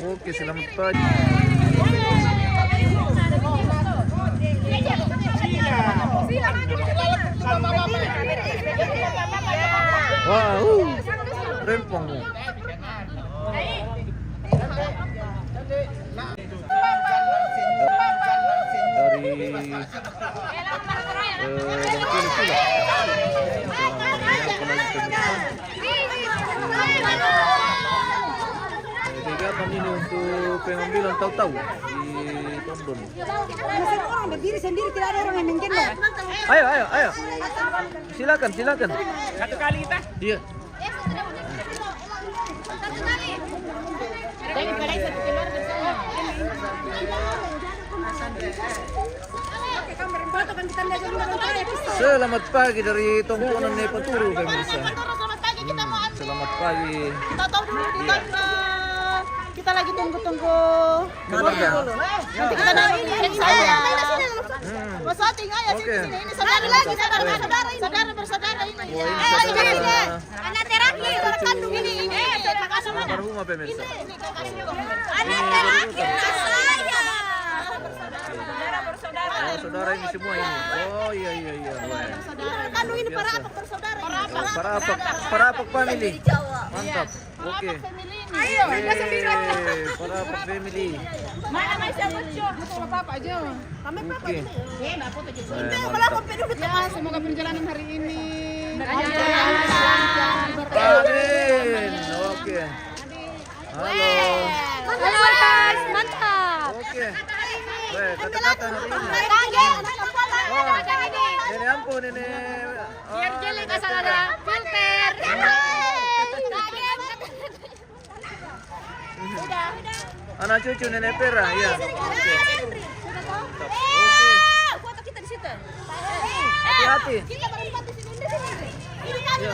Oke, selamat pagi. Wow, rempong. Kegiatan ini untuk pengambilan tahu-tahu di Tombol. Orang berdiri sendiri, tidak ada orang yang menggendong. Ayo. Silakan. Satu kali kita. Dia. Selamat pagi dari Tongkonan Nepaturu, pemirsa. Selamat pagi. Kita tahu dulu kita lagi tunggu Keluarga. nanti kita naik ini saya. Mas Ating ayo sini ini saudara lagi saudara bersaudara ini. Anak terakhir kandung ini. Makasih mana? Almarhumah, pemirsa. Anak terakhir saya. Saudara ini semua ini. Oh iya. Kandung ini para apa bersaudara? Para apa family. Mantap. Oke. Ayo, Para apa family. mana Maisa Bucu? Kalau papa aja. Kami papa Oke. ini. Ya, semoga perjalanan hari ini. Amin. Oke. Halo. Mantap. Oke. Kata-kata hari ini. Nenek ampun, nenek. Biar jelek asal ada filter. Udah. Anak cucu nenek Pera, ya. Oke. Foto kita di situ. Hati-hati. Kita berempat di sini. Ya.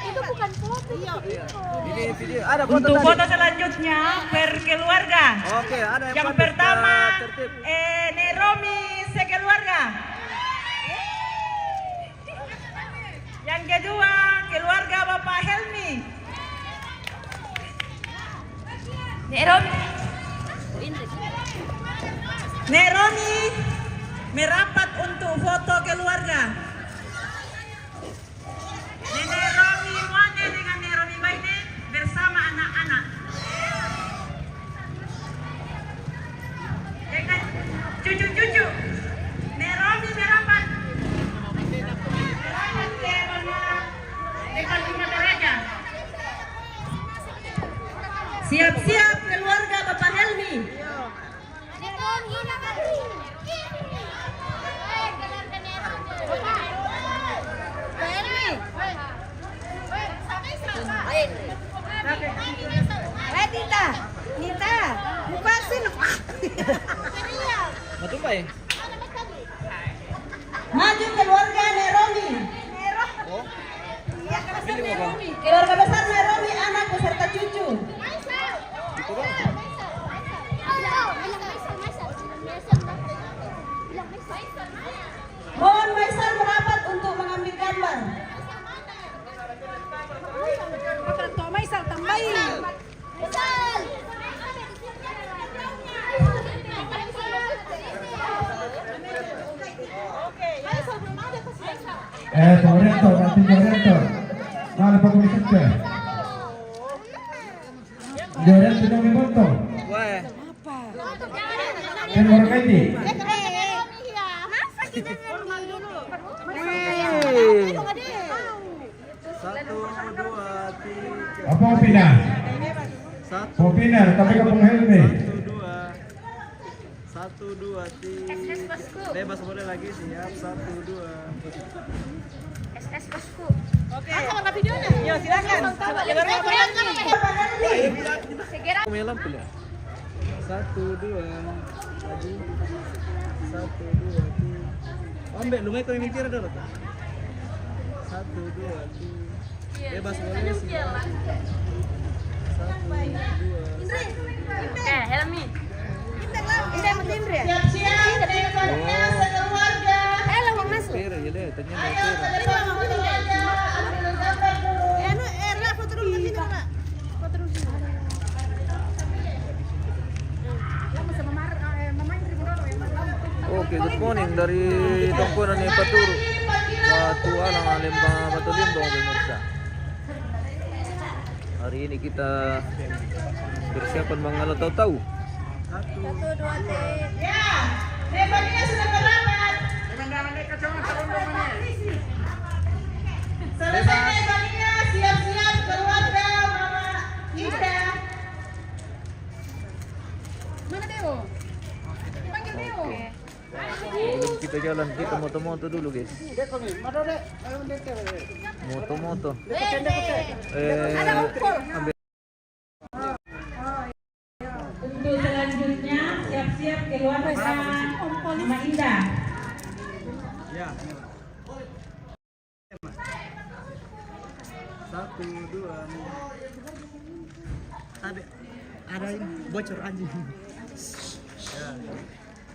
Itu bukan foto. Ini video. Ada foto Untuk tadi. foto selanjutnya berkeluarga. Oke, ada Yang patut, pertama tertib. Neromi sekeluarga. Yang kedua keluarga Bapak Helmi. Neromi merapat untuk foto keluarga. Nenek Romi Mone dengan Neromi Baine bersama anak-anak. Dengan cucu-cucu. Neromi merapat. Dekat rumah gereja. Siap-siap keluarga Bapak Helmi. Nita, mukasin. Matumbay. Maju keluarga Neromi. Oh. Iya, Pilih mo ba? Keluarga besar Neromi, anak beserta cucu. Dito ba? Mohon Maisal merapat untuk mengambil gambar. Maisal tambahin. Torento, ganti Torento. Vale, poco mi gente. Torento non mi conto. Wah. Yang orang ini. Satu, dua, tiga. Apa opina? Satu, Opina, tapi kamu helmi. satu, dua, tiga. Bebas boleh lagi, siap. Satu, dua. SS bosku. Oke. Mana videonya? Yo, silakan. Melam pula. Satu, dua. Lagi. Satu, dua, tiga. Ambek, lumai kau mikir dulu. Satu, dua, tiga. Bebas boleh, siap. Satu, dua. Helmi. Siap-siap dekornya sekeluarga. Lawang masuk. Pera, ya deh, tanya Ayo mau pera. keluarga ambil gambar dulu. morning dari Tongkonan ni Paturu. Batu Alang Lembang Batu Limbang pemirsa. Hari ini kita persiapan mengalah tahu-tahu. 1, 2, 3. Ya, depannya sudah berapat. Selesai depannya, siap-siap keluarga Mama Ida. Mana Beo? Panggil Beo. Sebelum kita jalan, kita moto-moto dulu guys. Moto-moto. Ambil. Untuk selanjutnya siap-siap keluarga Mama Indah. Ya. 1, 2. Ada ini bocor anjing. Ya.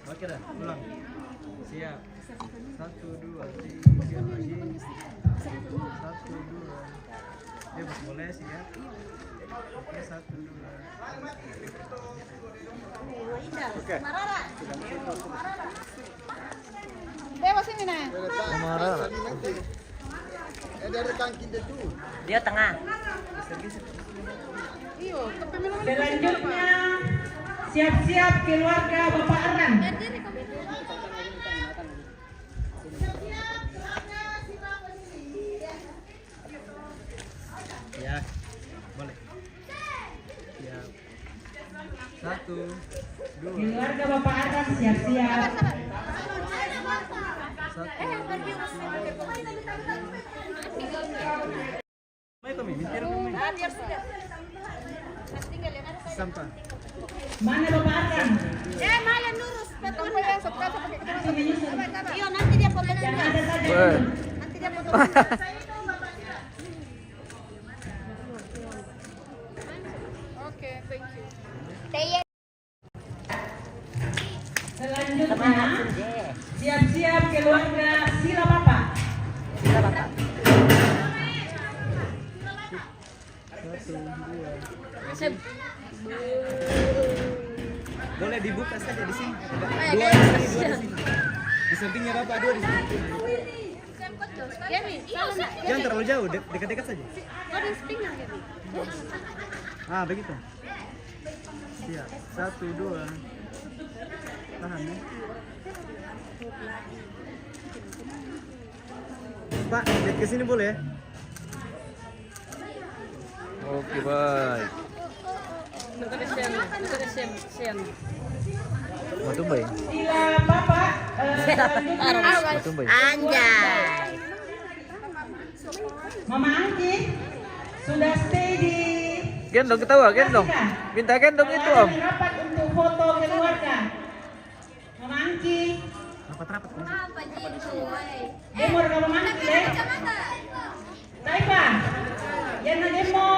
Oke dah, pulang. Siap. 1, 2, 3 lagi. 1, 2. Bebas boleh siap. Oke, 1, 2. Oke. Beo sini nah. Marah. Dia tengah. Iyo, tapi minum Selanjutnya siap-siap keluarga Bapak Aran. Ya. Boleh. Siap. 1, 2. Keluarga Bapak Aran siap-siap. 1. Mai kami, mintir kami. Sampah. Mana Bapak Aran? malah lurus. Betul yang sebelah pakai Masih menyusul. Iyo, nanti dia potong. Yang ada saja. Weh. Nanti dia potong. Oke, thank you. Selanjutnya siap-siap keluarga Sila Bapak. Boleh dibuka saja di sini. Dua di sini. Di sampingnya Bapak, 2 di sini. Jangan terlalu jauh, dekat-dekat saja. Ah, begitu. Siap. 1, 2. Tahan ya. Pak, lihat ke sini boleh ya? Oke, baik. Mau tumbay? Sila Bapak. Mau tumbay? Anjay. Mama Angki sudah stay di Gendong ketawa, gendong. Minta gendong itu om. rapat untuk foto keluarga. Mama Angki. Rapat-rapat. Demo ka Mama Angki deh. Taipa. Yan na demo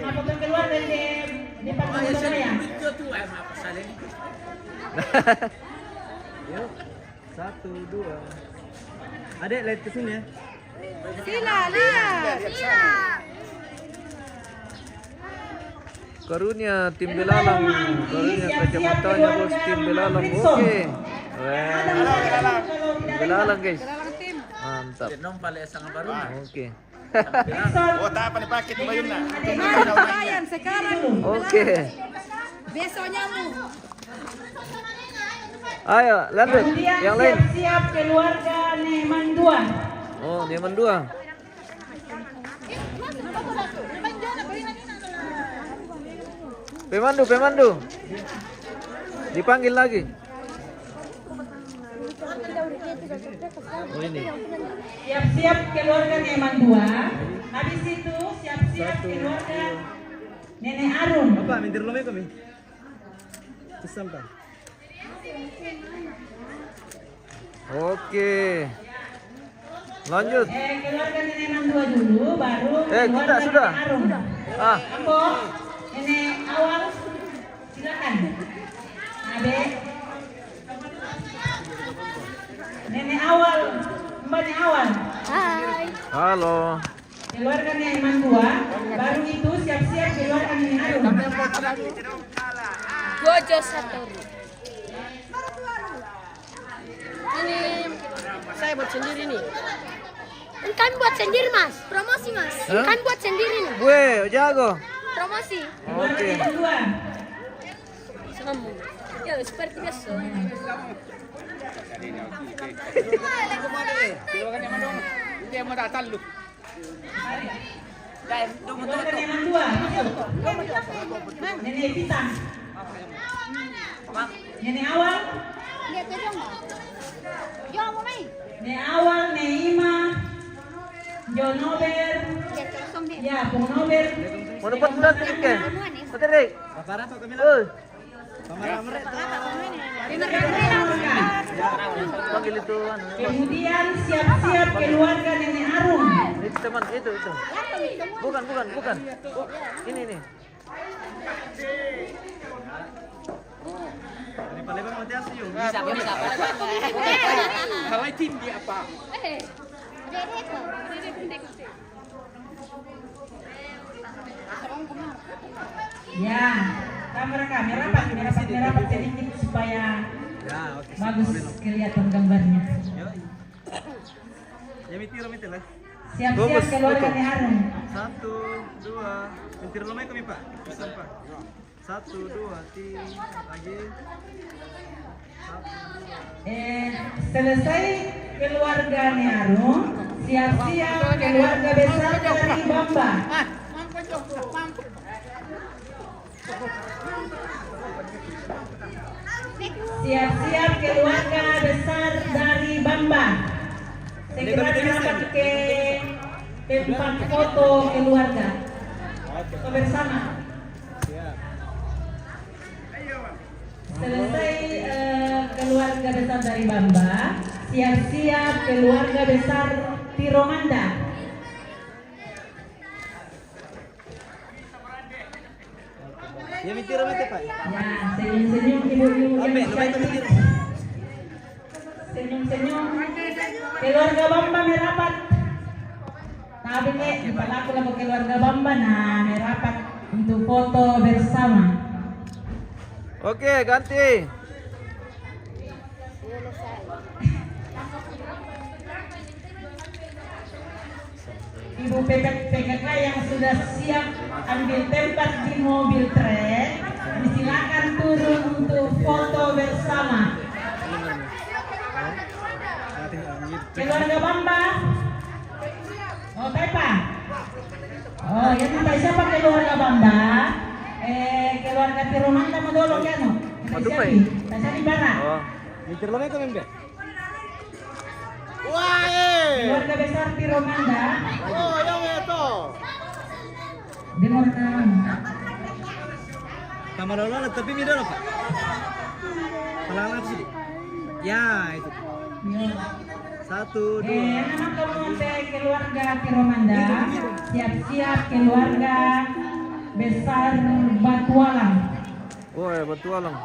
mafoto keluarga di panggung saya. Yuk. 1, 2. Adek, lihat ke sini ya. Sila, lihat. Karunia tim Belalang. Karunia kacamatannya bos tim Belalang. Oke. Tim Belalang guys. Mantap. Oke. Bayang sekarang. Oke. Besoknya mu. Ayo lanjut. Kemudian Yang lain. siap-siap keluarga Neman 2. Oh, Neman 2. Pemandu. Dipanggil lagi. Oh ini. Siap-siap keluarga Neman 2. Habis itu siap-siap keluarga Nenek Arun. Bapak, mintir lumai kami. Sampah. Oke. Lanjut. Keluarga Nenek 2 dulu, baru kita sudah. Nenek Arun. Ah, Ambo, Nenek Awal, silakan. Abe. Nenek Awal, Mbaknya Awal. Hai. halo. Keluarga Nenek 2, baru itu siap-siap keluarga Nenek Arun. Gojo Satoru. Ini saya buat sendiri nih. Kami buat sendiri mas. Promosi mas. Hah? Kami buat sendiri nih. Gue jago. Promosi. Oke. Sama. Ya seperti biasa. Nenek Pisang. Nenek Awal. Lihat aja nggak? Yo mau main? Nenek Awal, Nenek Ima. John Nober. Lihat kosong deh. Ya, Pung Nober. Mau dapat sudah titik ke? Patrick. Paparan Pak Kamila. Oi, Paparan mereka. panggil itu anu. Kemudian siap-siap keluarga Nenek Arum. Itu teman itu. Bukan. Oh, ini. Ini Palembang mau tias yuk. Bisa. Halai tim dia apa? Ya, merapat sedikit supaya Ya, oke. bagus kelihatan gambarnya. Ya mitir lah. Siap-siap Bagus, keluarga betul. Nenek Arum. 1, 2. Mitir lumai kami Pak. Pesan Pak. 1, 2, 3 lagi. 1, 2. Selesai keluarga Nenek Arum, siap-siap keluarga besar dari Bamba. Siap-siap keluarga besar dari Bamba. Segera merapat ke tempat foto keluarga. Foto bersama. Selesai keluarga besar dari Bamba, siap-siap keluarga besar Tiromanda. Ya mitir Pak. Ya, senyum-senyum ibu-ibu yang Ambil lumai kami mitir. senyum-senyum. Keluarga Bamba merapat. Tapi nih, palaku lah keluarga Bamba nah merapat untuk foto bersama. Oke, ganti. Ibu PKK yang sudah siap ambil tempat di mobil trek, disilakan turun untuk foto bersama. Keluarga Bamba. Oh, Tepa. Oh, ya minta siapa keluarga Bamba? Keluarga Tiromanda mau dolong ya no? Madupai. Saya di barat. Oh, Mitir lumai kami Mbak. Keluarga besar Tiromanda. Oh, yang itu. Di mana? Kamera lo tapi mido Pak. Pelan sih. Ya, itu. Ya. 1, 2. Nama kamu keluarga Tiromanda. Siap-siap keluarga besar Batualang. oh ya Batualang.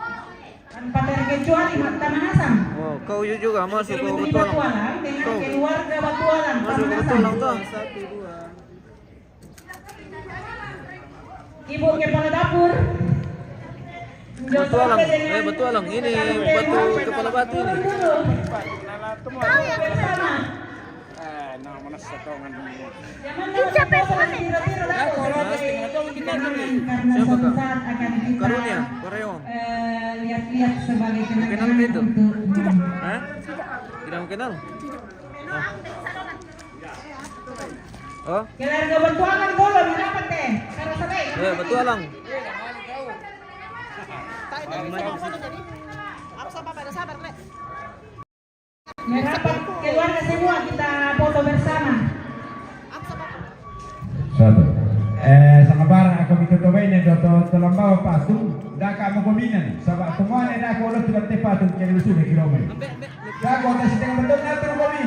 Tanpa terkecuali Mata Manasang. Oh, kau juga masuk ke Ibu-ibu Batualang. Batualang dengan Kau keluarga Batualang. masuk ke Tamanasang. Batualang toh. 1, 2. Ibu kepala dapur. Batualang. Batualang. Ini batu kepala batu ini. Kau yang bersama. Siapa kak? Karunia, Koreong. Lihat-lihat sebagai Kenal kenangan itu? untuk Hah? Tidak kenal? Oh, keluarga Batualang dulu merapat deh. Karena sampai. Batualang. Merapat keluarga semua kita foto bersama. Satu. Sa kabarang ako mitutubay na doto tulambaw patung daka mo kuminan sa tumuan na ako ulo tulate patung kaya lusun na kilomay. Dako na si tengah betul na kami.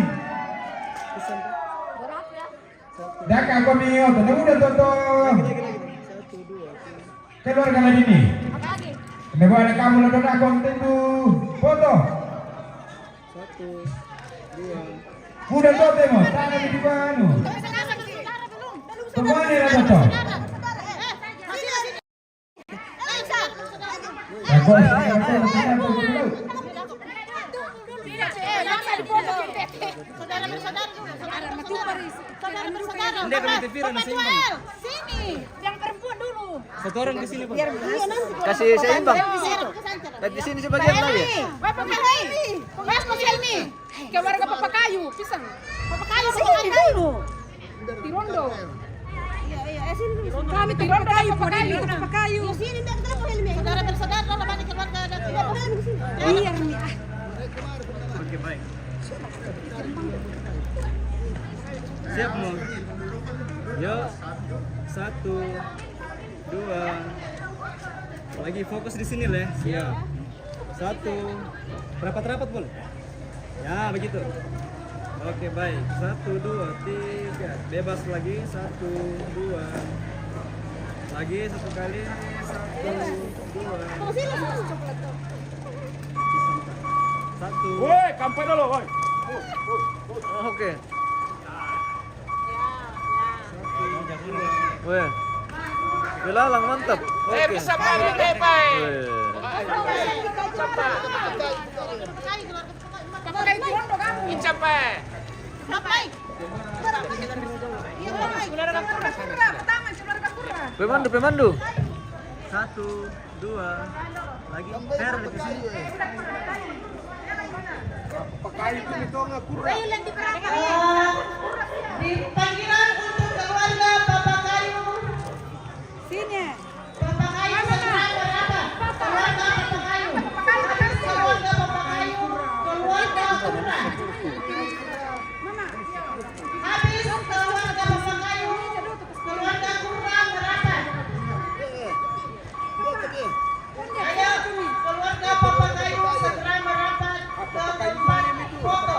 Daka ako miyo to na udah toto. Keluarga lagi ni. Nabuana kamu na doon ako tentu foto. 1, 2. Udah tote mo, tangan di ano. Tumuan na doto. Ako sa Saudara bersaudara. Ndek, kalau TV Papa udah seimbang. duel. Sini. Yang perempuan dulu. Satu orang ke sini, Pak. Kasih seimbang. Lihat Di sini sebagian lagi. Papa kayu. Mas mau sini. Ke warga Papa kayu, pisang. Papa kayu sini dulu. Di Rondo. Iya, sini dulu. Kami di Rondo kayu, Papa kayu. Di sini enggak kenapa ini. Saudara bersaudara lah banyak keluarga ada. Iya, Oke, baik. Siap mau? Yuk, 1, 2. Lagi fokus di sini lah. Siap. 1. Rapat-rapat boleh? Ya, begitu. Oke, baik. 1, 2, 3. Bebas lagi. 1, 2. Lagi satu kali. 1, 2. 1. Woi, kampai dulu, woi. Oke. Weh. Belalang mantap. Oke. Bisa pakai tepai. Papa kayu di Rondo kan? Capai. Ngapain? Iya, keluarga Pura pertama, keluarga Pura. Pemandu. 1, 2. Lagi. Fer ke sini. Di panggilan untuk keluarga Papa Kayu. Sini. Papa Kayu segera berapa? Keluarga Papa Kayu. Keluarga Papa Kayu. Keluarga Kurang. Habis keluarga Papa Kayu. Keluarga Kurang berapa? Ayo keluarga Papa Kayu segera merapat ke tempat foto.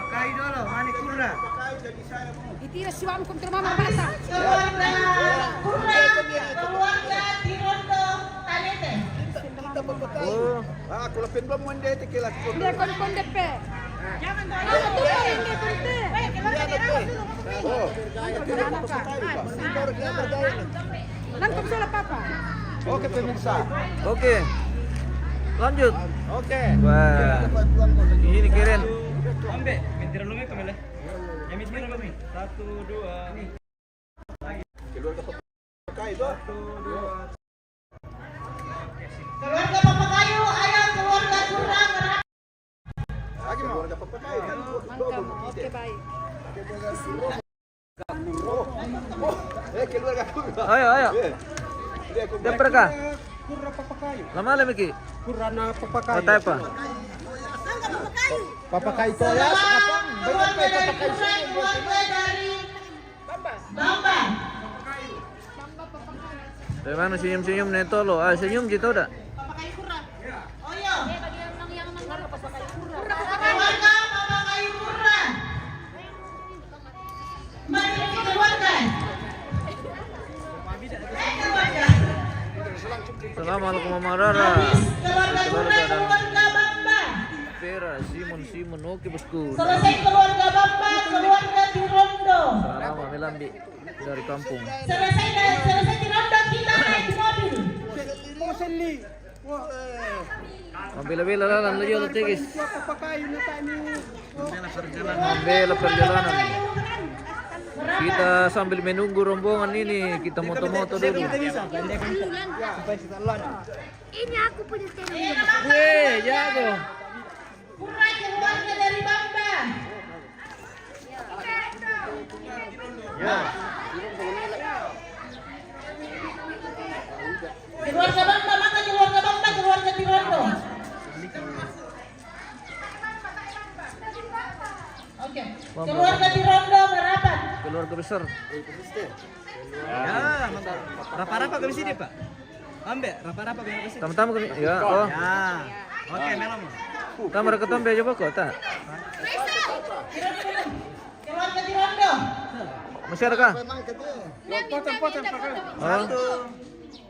Kayu dulu, mani kurra. Itira si Wam kontra Mama Bata. Keluarga Kurang. Keluarga Tirondo Talete. Oh, Dia kon DP. Jangan Nangkep salah Papa. Oke, pemirsa. oke. Lanjut. Oke. Wah. Ini keren. Ambe, mintir lu kami lah. Ya mintir kami. 1, 2. Nih. Keluarga Papa Kayu, ayo keluarga Kurang berapa? Oke, baik. Ayo. Temper kah? Lama lagi Miki. Kurana Papa Kayu. Kata apa? Papa Kayu itu ya. Keluarga dari Kurang, keluarga dari Bamba. Dari mana senyum-senyum neto lo? Ah, senyum gitu dah. Papa Kayu Kurang. Oh iya. Keluarga Papa Kayu Kurang. Mari kita keluarkan. Keluarga. Assalamualaikum Mama Rara. Keluarga Kurang, keluarga Bamba. Vera, Simon, oke bosku. Selesai keluarga Bamba, keluarga Tirondo. Salam Mami Lambi dari kampung. Selesai Tirondo kita naik di mobil. Mabila-bila lah, lanjut lo tigis. Mabila perjalanan. Kita sambil menunggu rombongan ini, kita moto-moto dulu. Ini aku punya channel. Weh, jago. Kurang keluarga dari Bamba. Keluarga Bamba, maka keluarga Bamba, keluarga Tirondo. Oke. Keluarga Tirondo merapat. Keluarga besar. Ya, mantap. Rapa-rapa ke sini, Pak. Ambe, rapa-rapa ke sini. Tamu-tamu kami. Ya, oh. Ya. Oke, melam. Kamar ketombe aja pokok tak. Keluarga Tirondo. Masih ada kah? Potong. Oh. 1,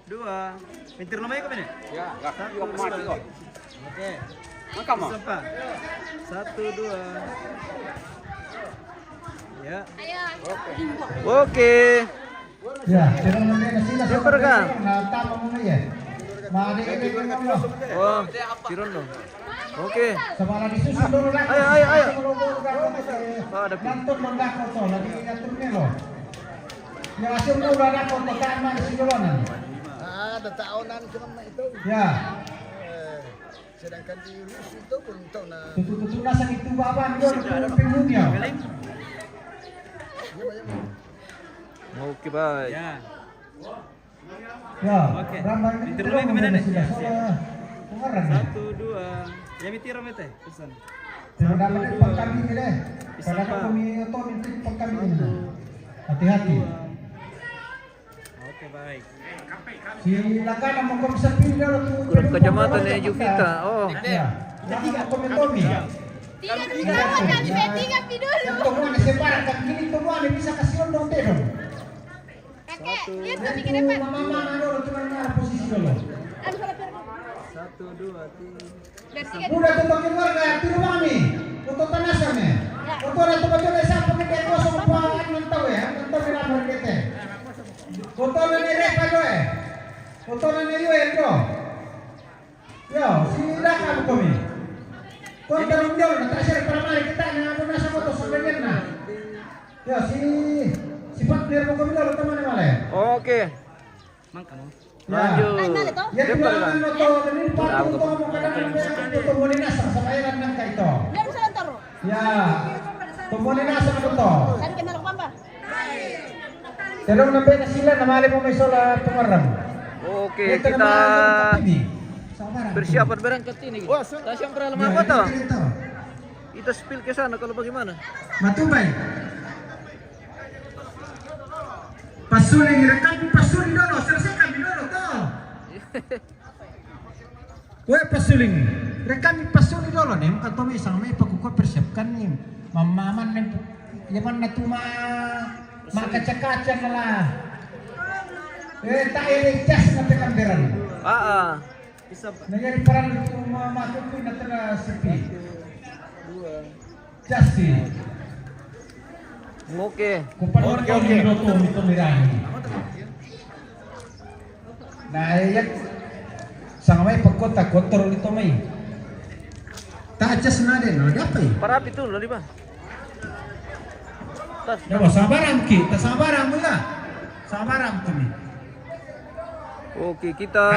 2. Mintir namanya ke mana? Ya, 1, 2. Oke. Makam. Sempat. 1, 2. Ya. Oke. Ya, jangan mengenai sila Super kah? Tamu muna ya. Mari ini ngomong. Oh, si Rondo. Oke. Sebalah disusun dulu lah. Ayo. Ada Nantun menggako to, lagi ngaturnya loh. Ya langsung dulu ada foto kamar si Dolonan. Ada tahunan cuma itu. Ya. Sedangkan di Rus itu pun tahu nah. Tutu nasa itu baban dulu penghuninya. Oke, baik. Ya. Ya. Oke. Rambang Diterima kemudian ya? sudah. Ya. Pengarang. 1, 2. Ya mitiro mete pesan. Tidak dapat pengkami ini deh. Karena aku itu minta pengkami ini. Hati-hati. Oke, baik. Silakan mau kau bisa pilih kalau tuh. Kurang kacamata nih Juvita. Oh. Ya. Tiga kometomi. Tiga dulu. Untuk mana separat kan gini tuh mana bisa kasih ondong terong. Kakek, lihat kami ke depan. Mama dulu cuma ngarep posisi dulu. 1, 2, 3. Udah tutup keluarga di rumah nih. Untuk tanasnya. Untuk ada tempat jodoh siapa nih kosong buat mentau ya. Mentau di lamar kita. Untuk nani repa doe. Untuk nani doe do. Yo, silakan kami. Kau dalam jauh, nanti saya permari kita nggak nasa foto sebenarnya nah. Ya sifat biar mau kami dulu teman malah. Oke. Mangka mau. Lanjut. Ya bilangan foto ini patung to mau kadang-kadang foto mau dinasa sampai nang itu. Dia bisa lantar. Ya, tumbuh dinasa itu to. Tadi kenal pamba. Terus nampai sila namali mo may sola pengarang. Oke, kita persiapan berangkat ini. Kita siang beralaman apa toh? Kita spill ke sana kalau bagaimana? Matubay. Pasuling rekam pasuling dulu, selesaikan dulu toh. Kue pasuling, rekam pasuling dulu nih, muka tomi sama ipakuko persiapkan nih. Mamaman nih, yaman na tuma makaca-kaca lah. Tak ini jas nanti kamberan. Bisa Pak. Nangyari parang masuk ko na tala sipi. Jas sih. Oke. Oke. Ito mirani. Nah, yan. Sa may pagkota kotor nito may. Tajas na din, ada apa? Parapi tuh, lali ba? Tas. Ya, sabaran ki, sabaran mo ya. Sabaran kami. Oke, kita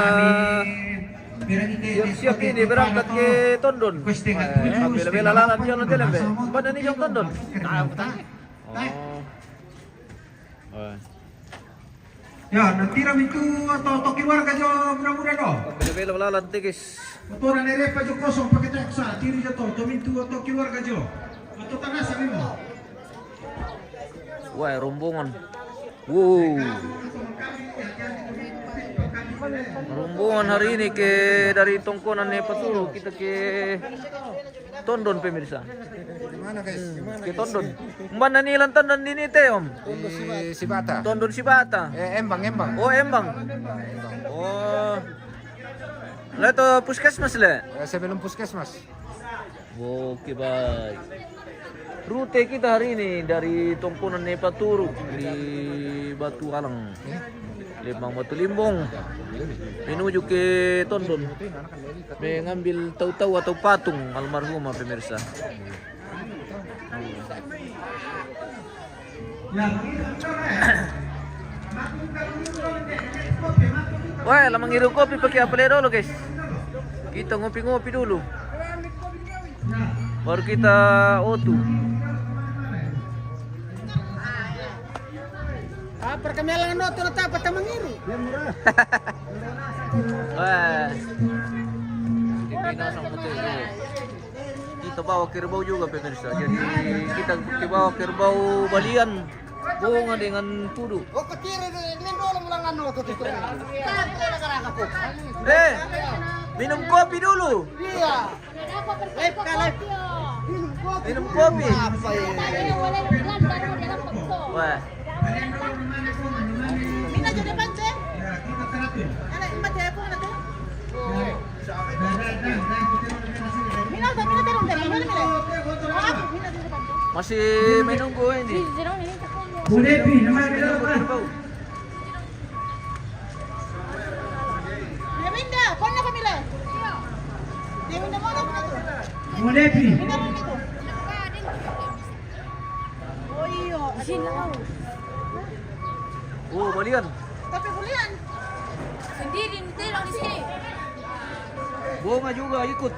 siap-siap ini berangkat ke Tondon. Bela-bela lalan jalan jalan be. Pada ni jong Tondon. Oh. Ya, nanti ram itu atau keluarga jo mudah-mudahan do. Bela-bela lalan guys. Motoran ni repa jo kosong pakai taksa, tiri jo to mintu atau keluarga jo. Atau tanah sabi mo. Wah, rombongan. Wow. Rombongan hari ini dari Tongkonan Nepaturu kita ke Tondon pemirsa. Gimana guys? Ke Tondon. Mana nih lan Tondon ini teh om? Di Sibata. Tondon Sibata. Embang. Oh Embang. Oh. Lah itu puskesmas le. Sebelum puskesmas. Oke baik. Rute kita hari ini dari Tongkonan Nepaturu di Batu Alang. Lembang Batu Limbong menuju ke Tondon mengambil tahu-tahu atau patung almarhumah pemirsa. Wah, lah menghirup kopi pakai apa dulu guys? Kita ngopi-ngopi dulu. Baru kita otu. Perkemelangan noto na tapat na mangiru. Wah. Dipinasang betul. Kita bawa kerbau juga pemirsa. Jadi kita bawa kerbau balian bunga dengan pudu. Oh ketiri dengan dolo mulang ano to to. Minum kopi dulu. Iya. Minum kopi. Apa ya? Wah. Mina jadi pance. Anak imbat ya pun nanti. Mina terong dari mana Mina? Mina jadi pance. Masih menunggu ini. Budepi, namanya Kerbau. Dia minda. Mulepi. Oh iya. Oh, balian. Tapi bulian. Sendiri lang di sini. Bunga juga ikut.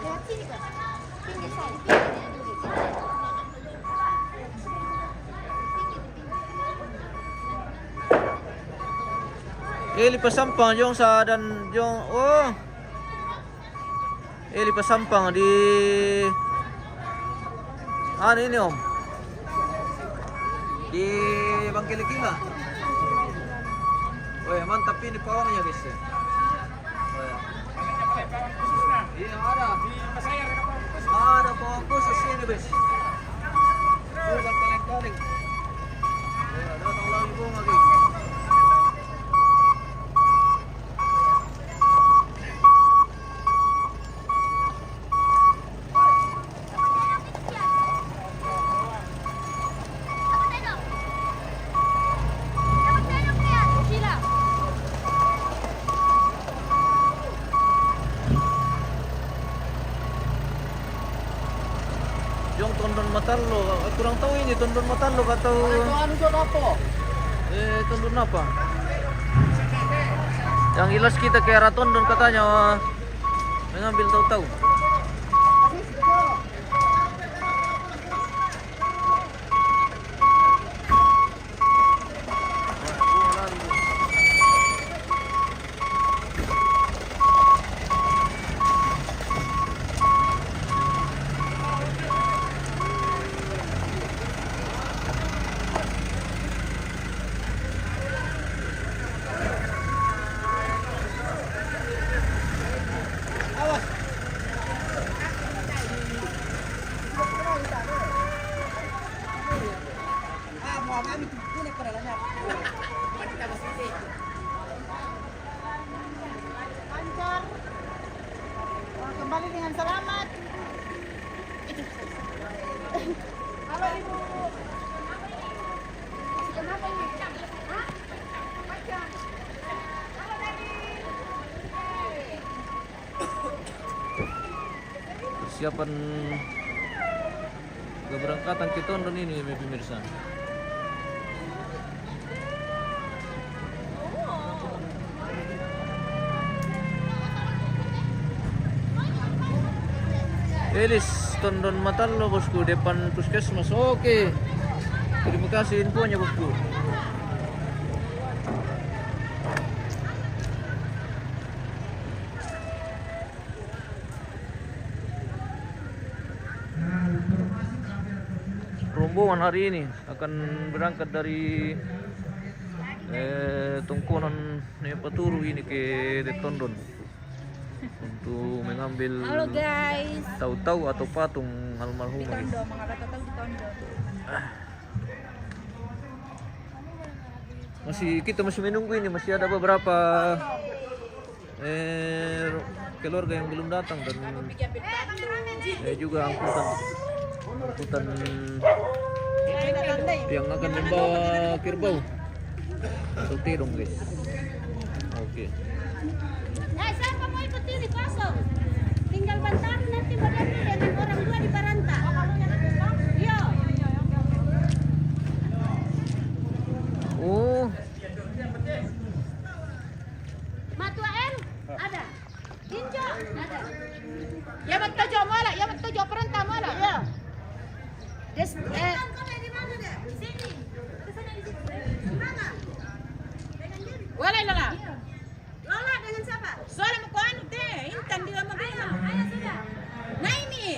Lihat sini kok. Pinggir sana. Lipas sampang yung sa dan yung oh. Lipas sampang di ano ini om? Di Bangkilikila. Wah, mantap ini pawangnya guys. Iya ada. Ada pawang khusus ini guys. Bukan kaleng-kaleng. Ya, datang lagi bunga guys. Yung Tondon Matallo, kurang tahu ini Tondon Matallo atau Ano to apa? Tondon apa? Yang jelas kita ke arah Tondon katanya mengambil tahu-tahu. Lancar. Kembali dengan selamat. Halo Ibu. Kenapa ini? Hah? Macam. Halo Daddy. Persiapan keberangkatan ke Tondon ini pemirsa. Elis Tondon Matallo bosku, depan puskesmas. Oke. Terima kasih infonya bosku. Rombongan hari ini akan berangkat dari Tongkonan Nepaturu ini ke Tondon untuk mengambil tahu-tahu atau patung almarhumah. Kita masih menunggu ini, masih ada beberapa keluarga yang belum datang dan juga angkutan yang akan membawa kerbau atau terong guys. Oke. Siapa mau ikut ini kosong? Tinggal bentar nanti berarti dengan orang tua di Baranta. Iya. Oh. Matua M ada. Injo ada. Ya betul jo mola, ya betul jo perintah mola. Iya. Des di mana deh? Di sini. Ke sana di situ. Mana? Dengan diri. Boleh Lola. Lola dengan siapa? Soalnya mau kau anu teh, Intan di lama dia. Ayo sudah. Nah ini.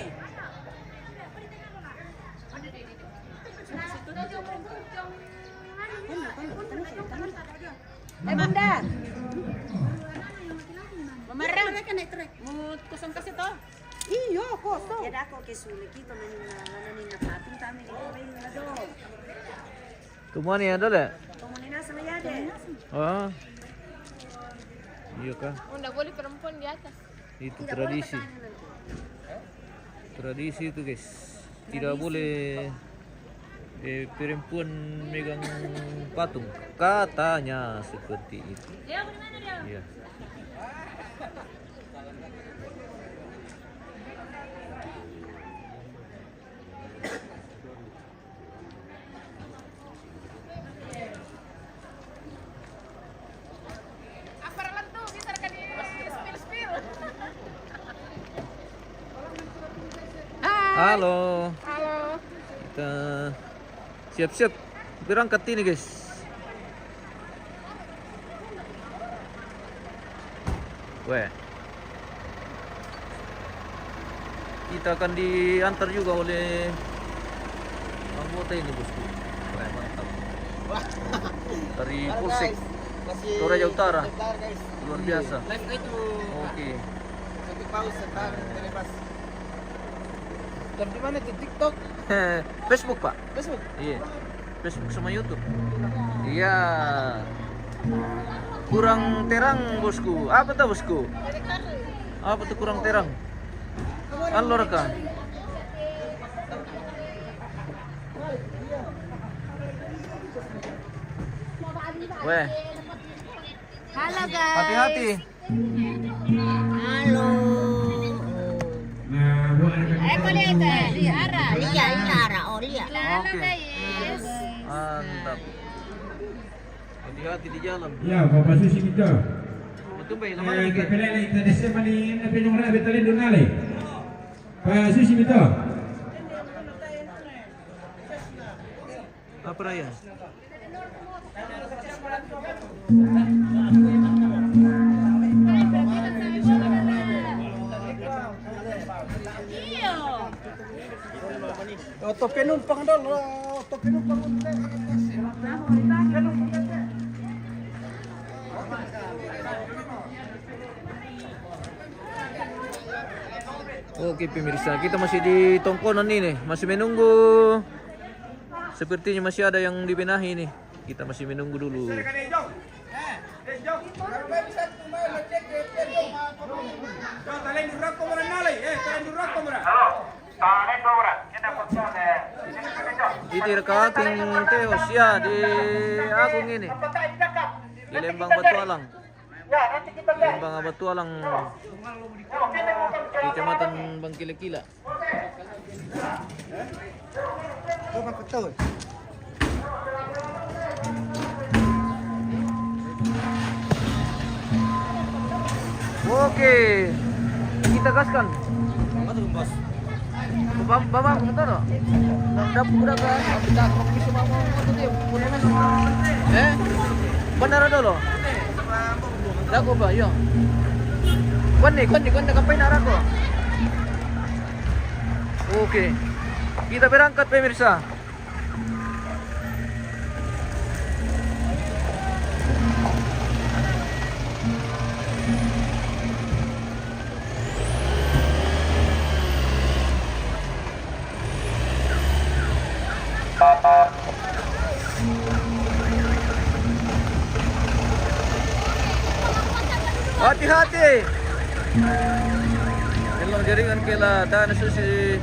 Bunda. Memarang. Mau kosong kasih toh? Iya, kosong. Ya ako kay sulit kita mananin na patung kami di bay na do. Tumani ada le? Tumunin na sa mayade. Ah. Iya kah? Enggak boleh perempuan di atas. Itu tradisi. Tradisi itu guys. Tidak boleh perempuan megang patung. Katanya seperti itu. Dia di mana dia? Iya. Halo. Halo. Kita siap-siap berangkat ini guys. Weh. Kita akan diantar juga oleh anggota ini bosku. Weh, mantap. Dari Polsek Toraja Utara. Luar biasa. Live itu. Oke. Sampai pause sebentar, telepas. Di mana tuh? TikTok? Facebook pak? Facebook? Iya. Facebook sama YouTube. Iya. Kurang terang bosku. Apa tuh bosku? Apa tuh kurang terang? Halo rekan. Weh, Halo guys. hati-hati. Halo. Nah, buat rekan-rekan Lihat, Liara. Lia, Lia, oh Lia. Oke. Mantap. Hati-hati di jalan. ya, Bapak Susi kita. Betul baik nama lagi. Kapelele kita desema ni na penyong rabe talen dunale. Pak Susi kita. Apa raya? Oto penumpang dulu. Oto penumpang. Oke pemirsa, kita masih di tongkonan ini, masih menunggu. Sepertinya masih ada yang dibenahi nih. Kita masih menunggu dulu. Itu rekaking teos ya di Agung ini. Di Lembang Batualang. Lembang Batualang. Kecamatan Bangkila-Kila. Oke, kita gaskan. Bapak, betul tak? Dah udah kan? Kita bisa bawa motor dia. Benar dulu. Dah ko ba? Yo. Kon kapan arah ko? Oke. Kita berangkat pemirsa. Hati-hati. Kelang jaringan kela dan susi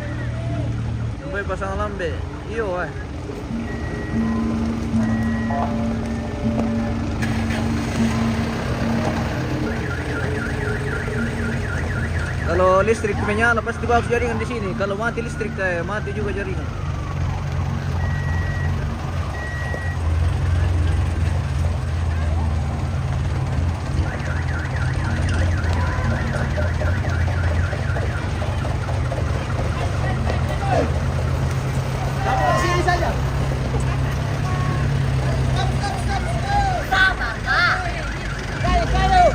sampai pasang lambe. Iyo eh. Kalau listrik menyala pasti bagus jaringan di sini. Kalau mati listrik mati juga jaringan. Sini saja. Kayu.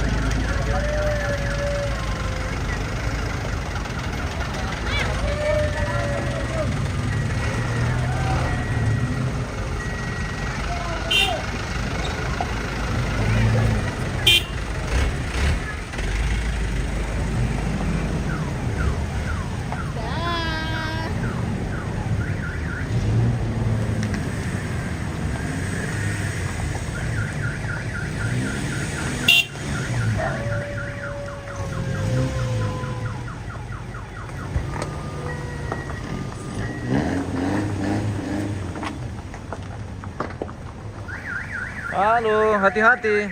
Halo, hati-hati.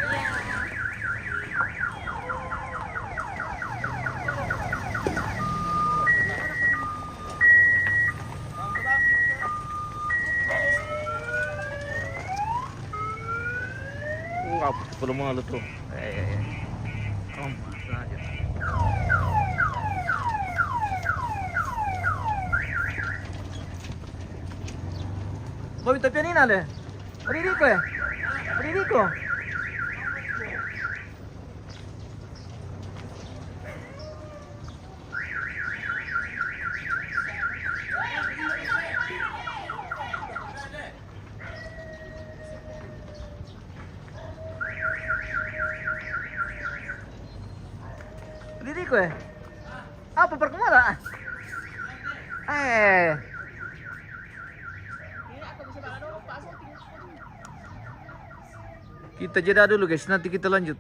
Apa belum malu tuh. Saja. Mau minta pianina le? Maririco eh? Maririco? Maririco eh? Apa perkemana? Kita jeda dulu guys, nanti kita lanjut.